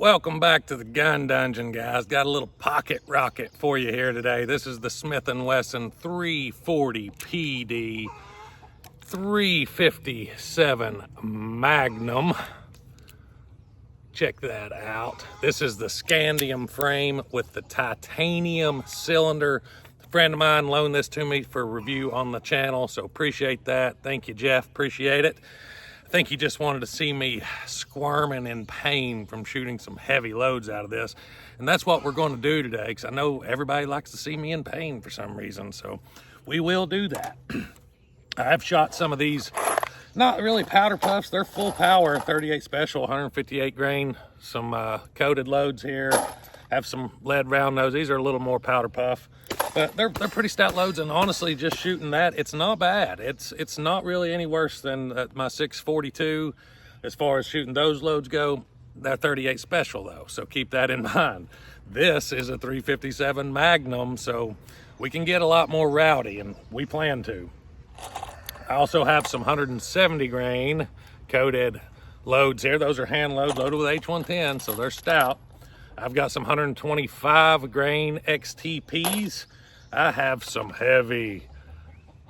Welcome back to the gun dungeon, guys. Got a little pocket rocket for you here today. This is the Smith & Wesson 340 PD 357 Magnum. Check that out. This is the scandium frame with the titanium cylinder. A friend of mine loaned this to me for review on the channel, so appreciate that. Thank you, Jeff. Appreciate it. I think he just wanted to see me squirming in pain from shooting some heavy loads out of this. And that's what we're going to do today, because I know everybody likes to see me in pain for some reason. So we will do that. I've shot some of these, not really powder puffs. They're full power, 38 special, 158 grain. Some coated loads here. Have some lead round nose. These are a little more powder puff. But they're pretty stout loads, and honestly, just shooting that, it's not bad. It's not really any worse than my 642 as far as shooting those loads go. They're 38 special though, so keep that in mind. This is a 357 Magnum, so we can get a lot more rowdy, and we plan to. I also have some 170 grain coated loads here. Those are hand loads loaded with H110, so they're stout. I've got some 125 grain XTPs. I have some heavy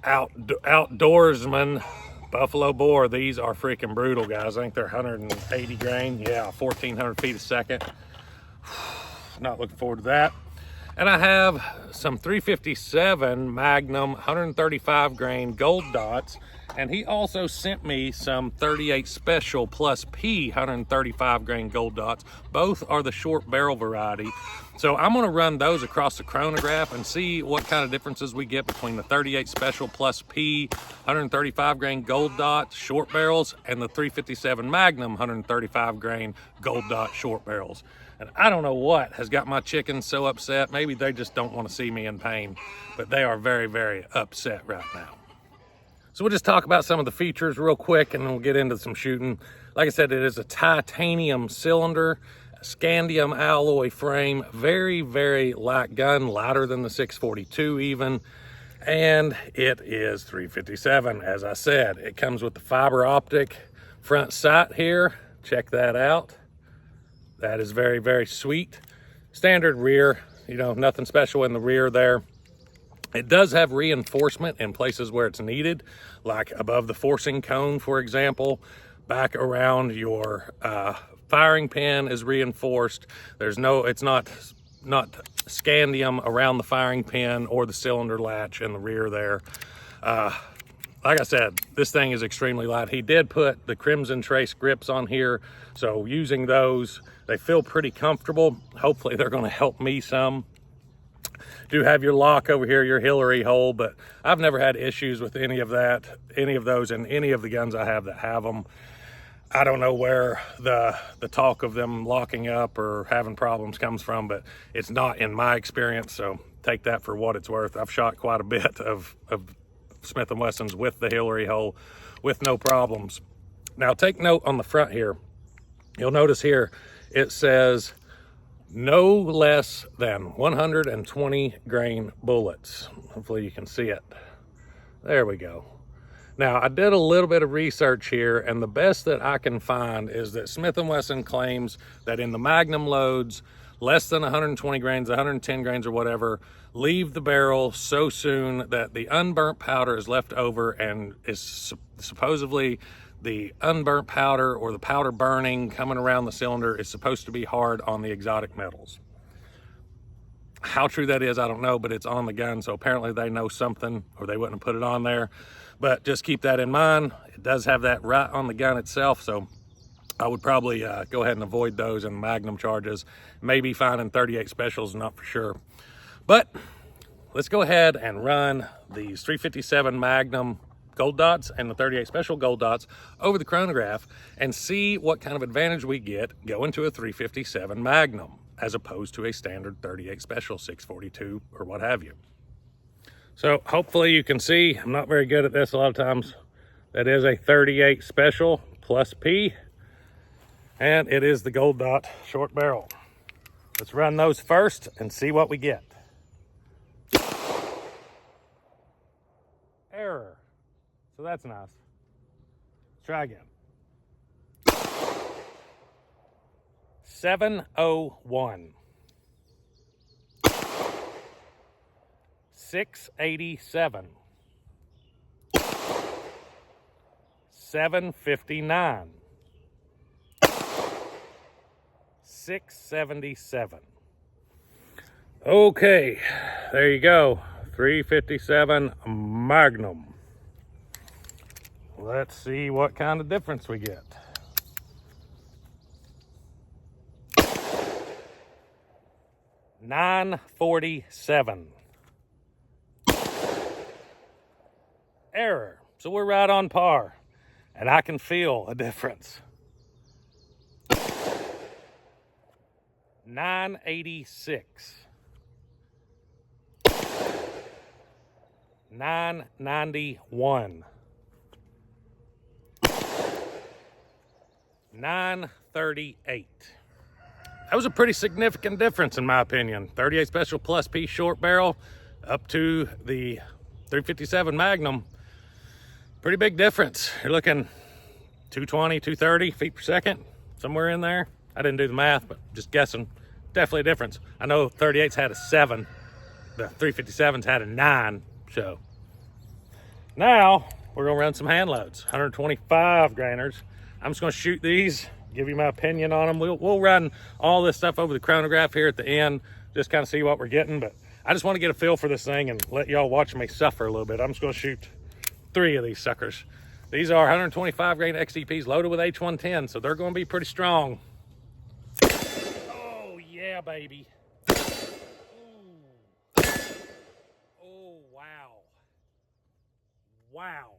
outdoorsman buffalo boar. These are freaking brutal, guys. I think they're 180 grain. Yeah, 1,400 feet a second. Not looking forward to that. And I have some 357 Magnum 135 grain gold dots. And he also sent me some 38 special plus P 135 grain gold dots. Both are the short barrel variety. So I'm gonna run those across the chronograph and see what kind of differences we get between the 38 special plus P 135 grain gold dot short barrels and the 357 Magnum 135 grain gold dot short barrels. And I don't know what has got my chickens so upset. Maybe they just don't want to see me in pain, but they are very, very upset right now. So we'll just talk about some of the features real quick, and then we'll get into some shooting. Like I said, it is a titanium cylinder, scandium alloy frame, very, very light gun, lighter than the 642 even. And it is 357, as I said. It comes with the fiber optic front sight here. Check that out. That is very, very sweet. Standard rear, you know, nothing special in the rear there. It does have reinforcement in places where it's needed, like above the forcing cone, for example. Back around your firing pin is reinforced. It's not scandium around the firing pin or the cylinder latch in the rear there. Like I said, this thing is extremely light. He did put the Crimson Trace grips on here, so using those, they feel pretty comfortable. Hopefully they're gonna help me some. Do have your lock over here, your Hillary hole, but I've never had issues with any of those in any of the guns I have that have them. I don't know where the talk of them locking up or having problems comes from, but it's not in my experience, so take that for what it's worth. I've shot quite a bit of Smith & Wessons with the Hillary hole with no problems. Now take note on the front here. You'll notice here it says no less than 120 grain bullets. Hopefully you can see it. There we go. Now I did a little bit of research here, and the best that I can find is that Smith & Wesson claims that in the Magnum loads, less than 120 grains, 110 grains or whatever, leave the barrel so soon that the unburnt powder is left over, and is supposedly the unburnt powder or the powder burning coming around the cylinder is supposed to be hard on the exotic metals. How true that is, I don't know, but it's on the gun, so apparently they know something, or they wouldn't have put it on there. But just keep that in mind. It does have that right on the gun itself, so I would probably go ahead and avoid those in Magnum charges. Maybe finding 38 specials, not for sure. But let's go ahead and run these 357 Magnum gold dots and the 38 special gold dots over the chronograph and see what kind of advantage we get going to a 357 Magnum as opposed to a standard 38 special 642 or what have you. So hopefully you can see, I'm not very good at this a lot of times. That is a 38 special plus P, and it is the gold dot short barrel. Let's run those first and see what we get. Error. So that's nice. Let's try again. 701. 687. 759. 677. Okay, there you go. 357 Magnum. Let's see what kind of difference we get. $9.47. Error. So we're right on par, and I can feel a difference. $9.86. $9.91. $9.38. That was a pretty significant difference in my opinion. 38 Special Plus P short barrel up to the 357 Magnum. Pretty big difference. You're looking 220, 230 feet per second, somewhere in there. I didn't do the math, but just guessing. Definitely a difference. I know 38's had a 7. The 357's had a 9. So now we're gonna run some hand loads, 125 grainers. I'm just gonna shoot these, give you my opinion on them. We'll run all this stuff over the chronograph here at the end, just kind of see what we're getting. But I just want to get a feel for this thing and let y'all watch me suffer a little bit. I'm just gonna shoot 3 of these suckers. These are 125 grain XDPs loaded with H110, so they're gonna be pretty strong. Oh yeah, baby. Ooh. Oh wow. Wow.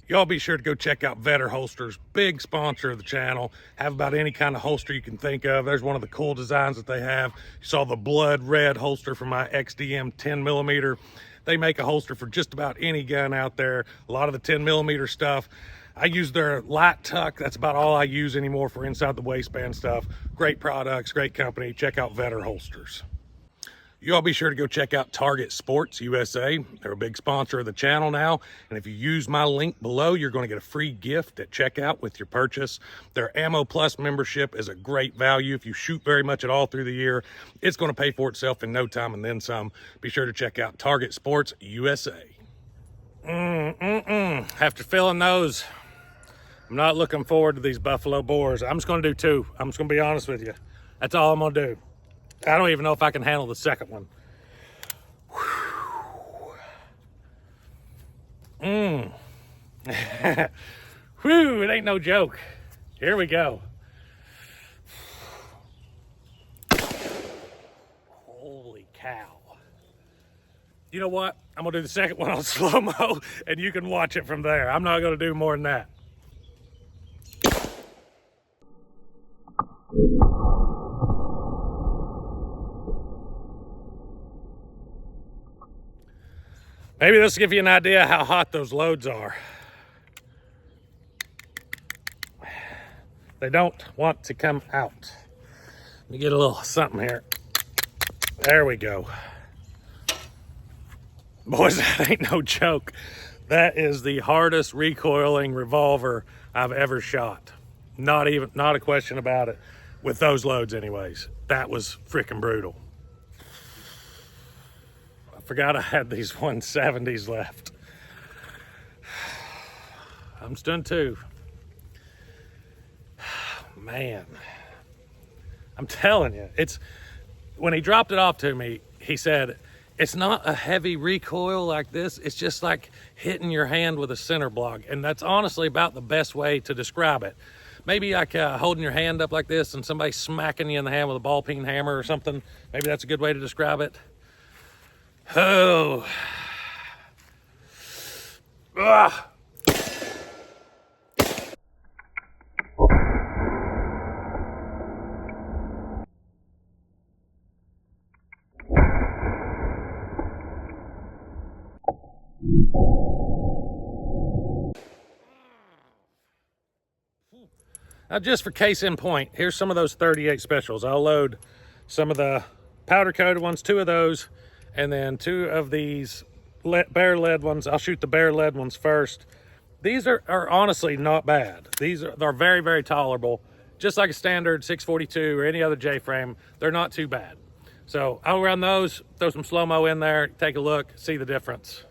Y'all be sure to go check out Vetter Holsters, big sponsor of the channel. Have about any kind of holster you can think of. There's one of the cool designs that they have. You saw the blood red holster for my XDM 10mm. They make a holster for just about any gun out there. A lot of the 10mm stuff. I use their light tuck. That's about all I use anymore for inside the waistband stuff. Great products, great company. Check out Vetter Holsters. You all be sure to go check out Target Sports USA. They're a big sponsor of the channel now. And if you use my link below, you're going to get a free gift at checkout with your purchase. Their Ammo Plus membership is a great value. If you shoot very much at all through the year, it's going to pay for itself in no time and then some. Be sure to check out Target Sports USA. After filling those, I'm not looking forward to these buffalo boars. I'm just going to do 2. I'm just going to be honest with you. That's all I'm going to do. I don't even know if I can handle the second one. Whew, it ain't no joke. Here we go. Holy cow. You know what? I'm gonna do the second one on slow-mo and you can watch it from there. I'm not gonna do more than that. Maybe this will give you an idea how hot those loads are. They don't want to come out. Let me get a little something here. There we go. Boys, that ain't no joke. That is the hardest recoiling revolver I've ever shot. Not a question about it. With those loads anyways. That was freaking brutal. Forgot I had these 170s left. I'm stunned too. Man, I'm telling you, it's when he dropped it off to me, he said, it's not a heavy recoil like this. It's just like hitting your hand with a center block. And that's honestly about the best way to describe it. Maybe like holding your hand up like this and somebody smacking you in the hand with a ball peen hammer or something. Maybe that's a good way to describe it. Oh. Ah. Now, just for case in point, here's some of those 38 specials. I'll load some of the powder coated ones, 2 of those, and then 2 of these bare lead ones. I'll shoot the bare lead ones first, These are honestly not bad. They're very, very tolerable. Just like a standard 642 or any other J-frame, they're not too bad. So I'll run those, throw some slow-mo in there, take a look, see the difference.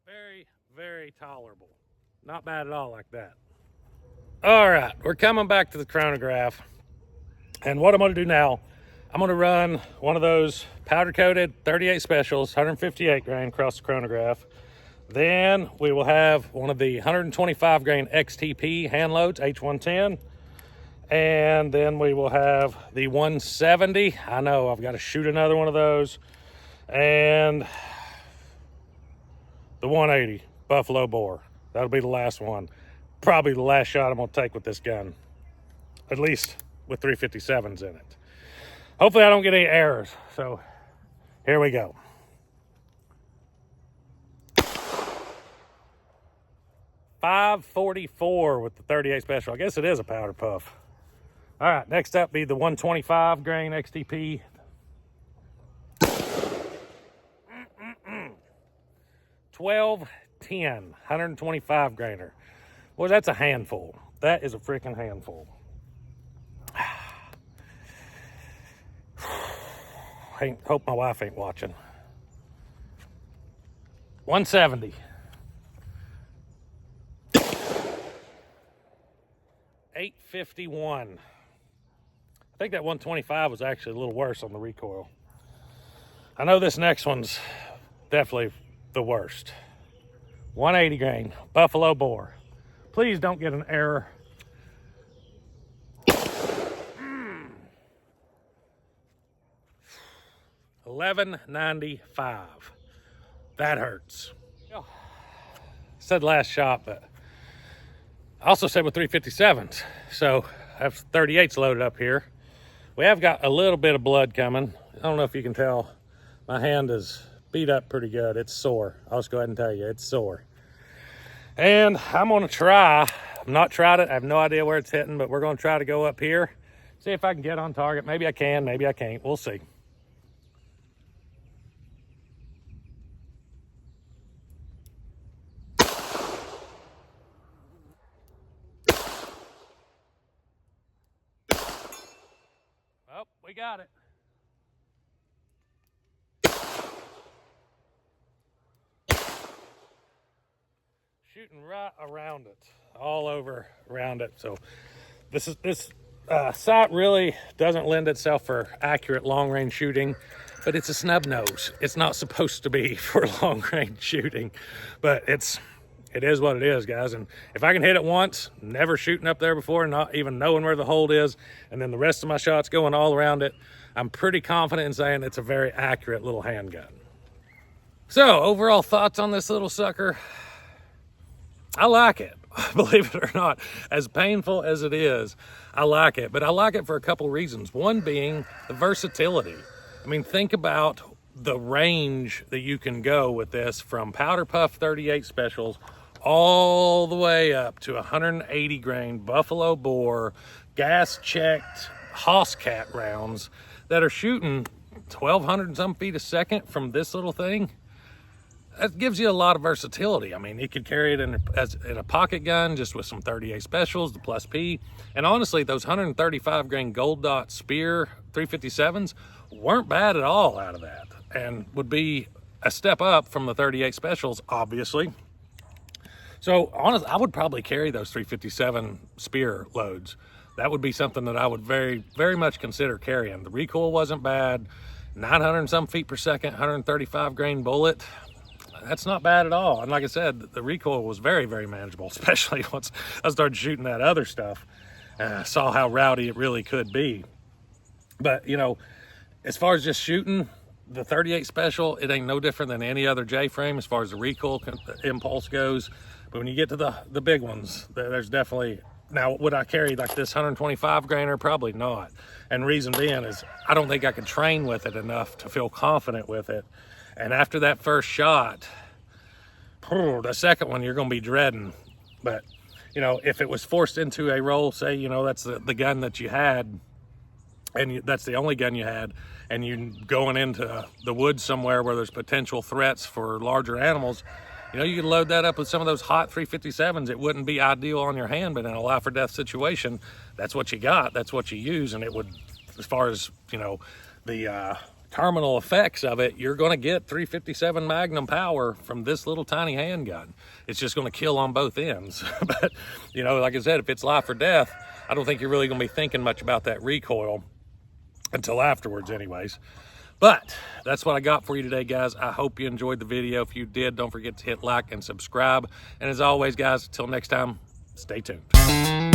Very, very tolerable. Not bad at all like that. All right, we're coming back to the chronograph. And what I'm gonna do now, I'm gonna run one of those powder coated 38 specials, 158 grain across the chronograph. Then we will have one of the 125 grain XTP Handloads, H110. And then we will have the 170. I know I've got to shoot another one of those. And the 180 Buffalo Bore. That'll be the last one. Probably the last shot I'm gonna take with this gun. At least with 357s in it. Hopefully I don't get any errors. So here we go. .544 with the 38 special. I guess it is a powder puff. All right, next up be the 125 grain XTP. 1210, 125 grainer. Well, that's a handful. That is a freaking handful. Hope my wife ain't watching. 170. 851. I think that 125 was actually a little worse on the recoil. I know this next one's definitely the worst. 180 grain Buffalo Bore. Please don't get an error. 1195. That hurts. Said last shot, but I also said with 357s. So I have 38s loaded up here. We have got a little bit of blood coming. I don't know if you can tell. My hand is beat up pretty good. It's sore. I'll just go ahead and tell you, it's sore. And I'm gonna try, I've not tried it. I have no idea where it's hitting, but we're gonna try to go up here. See if I can get on target. Maybe I can, maybe I can't. We'll see. Oh, we got it. Shooting right around it, all over around it. So this sight really doesn't lend itself for accurate long range shooting, but it's a snub nose. It's not supposed to be for long range shooting, but it is what it is, guys. And if I can hit it once, never shooting up there before, not even knowing where the hold is, and then the rest of my shots going all around it, I'm pretty confident in saying it's a very accurate little handgun. So overall thoughts on this little sucker. I like it, believe it or not. As painful as it is, I like it. But I like it for a couple reasons. One being the versatility. I mean, think about the range that you can go with this, from powder puff 38 specials all the way up to 180 grain Buffalo Bore, gas checked Hosscat rounds that are shooting 1,200 and some feet a second from this little thing. That gives you a lot of versatility. I mean, you could carry it in a pocket gun just with some 38 specials, the plus P. And honestly, those 135 grain gold dot Speer 357s weren't bad at all out of that, and would be a step up from the 38 specials, obviously. So honestly, I would probably carry those 357 Speer loads. That would be something that I would very, very much consider carrying. The recoil wasn't bad. 900 and some feet per second, 135 grain bullet. That's not bad at all. And like I said, the recoil was very, very manageable, especially once I started shooting that other stuff and I saw how rowdy it really could be. But, you know, as far as just shooting, the 38 special, it ain't no different than any other J-frame as far as the recoil impulse goes. But when you get to the big ones, there's definitely... Now, would I carry like this 125 grainer? Probably not. And reason being is I don't think I could train with it enough to feel confident with it. And after that first shot, the second one you're going to be dreading. But, you know, if it was forced into a roll, say, you know, that's the gun that you had, and that's the only gun you had, and you're going into the woods somewhere where there's potential threats for larger animals, you know, you could load that up with some of those hot 357s. It wouldn't be ideal on your hand, but in a life or death situation, that's what you got, that's what you use. And it would, as far as, you know, the terminal effects of it, you're going to get 357 Magnum power from this little tiny handgun. It's just going to kill on both ends. But, you know, like I said, if it's life or death, I don't think you're really going to be thinking much about that recoil until afterwards anyways. But that's what I got for you today, guys. I hope you enjoyed the video. If you did, don't forget to hit like and subscribe. And as always, guys, until next time, stay tuned.